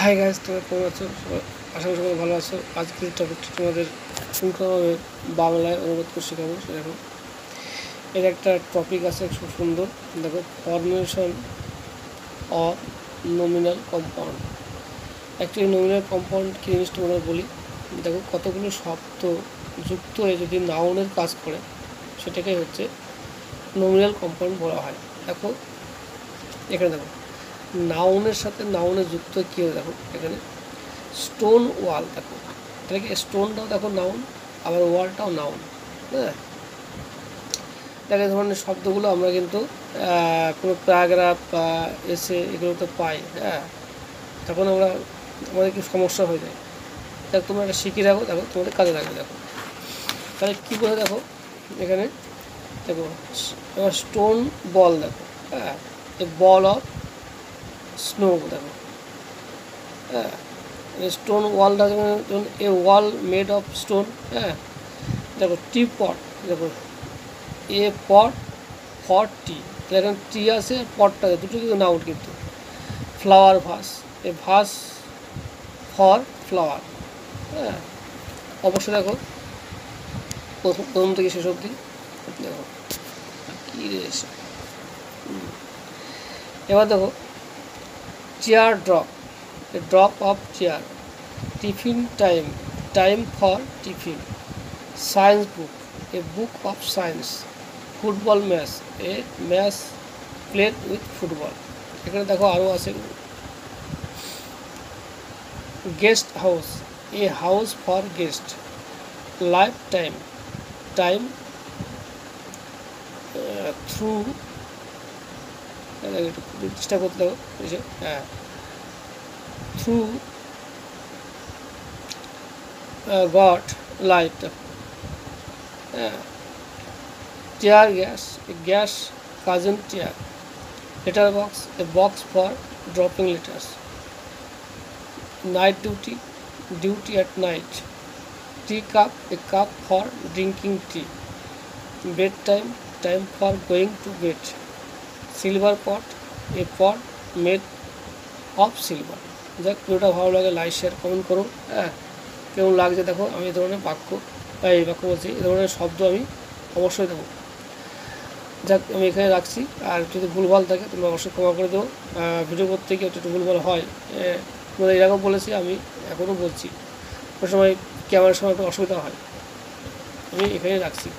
Hi guys, তোমরা কেমন আছো? আশা করি সবাই ভালো আছো। আজকের টপিকটা তোমাদের সুন্দরভাবে বাংলায় অনুবাদ করে শেখাবো। দেখো, এর একটা টপিক আছে খুব সুন্দর। দেখো, formation of nominal compound. Actually nominal compound কী জিনিস তোমরা বলি। দেখো, কতগুলো শব্দ যুক্ত হয়ে যদি নাউনের কাজ করে সেটাকে হচ্ছে নমিনাল কম্পাউন্ড বলা হয়। দেখো এখানে দেখো, নাউনের সাথে নাউনের যুক্ত কী হয়। দেখো এখানে স্টোন ওয়াল, দেখো তাহলে কি স্টোনটাও দেখো নাউন, আবার ওয়ালটাও নাউন। হ্যাঁ, দেখো এই ধরনের শব্দগুলো আমরা কিন্তু কোনো প্যারাগ্রাফ বা এসে এগুলোতে পাই। হ্যাঁ, তখন আমাদের কি সমস্যা হয়ে যায়। দেখ, তোমরা এটা শিখে রাখো, দেখো তোমাদের কাজে লাগবে। দেখো তাহলে কী বলে, দেখো এখানে দেখো এবার স্টোন বল, দেখো হ্যাঁ, এ বল অফ স্নো। দেখো হ্যাঁ, স্টোন ওয়ালটা যেমন এ ওয়াল মেড অফ স্টোন। হ্যাঁ, দেখো টি পট, দেখো এ পট ফর টি, তাহলে এখানে টি আছে আর পটটা দুটো কিন্তু নাউন কিন্তু। Flower vase, a vase for flower. হ্যাঁ, অবশ্যই দেখো প্রথম থেকে শেষ অবধি দেখো কী রয়েছে। এবার দেখো chair drop, a drop of chair. Tiffin time, time for tiffin. Science book, a book of science. Football match, a match played with football. এখানে দেখো আরও আছে। Guest house, a house for guest. Life time, time through, একটু চেষ্টা করতে হবে। হ্যাঁ, through God life. হ্যাঁ, tear gas, a gas causing tear. Letter box, a box for dropping letters. Night duty, duty at night. T cup, A cup for drinking T. Bed time, time for going to bed. Silver pot, A pot made of silver. যাক, ভিডিওটা ভালো লাগে like share comment করো। হ্যাঁ, কেমন লাগছে দেখো। আমি এই ধরনের বাক্য বলছি, এই ধরনের শব্দ আমি অবশ্যই দেবো। যাক, আমি এখানে রাখছি। আর যদি ভুলভাল থাকে তোমরা অবশ্যই ক্ষমা করে দেবো। ভিডিও করতে গিয়ে একটু ভুলভাল হয়, তোমাদের এর আগেও বলেছি, আমি এখনও বলছি। ওই সময় ক্যামেরার সময় একটু অসুবিধা হয়। আমি এখানেই রাখছি।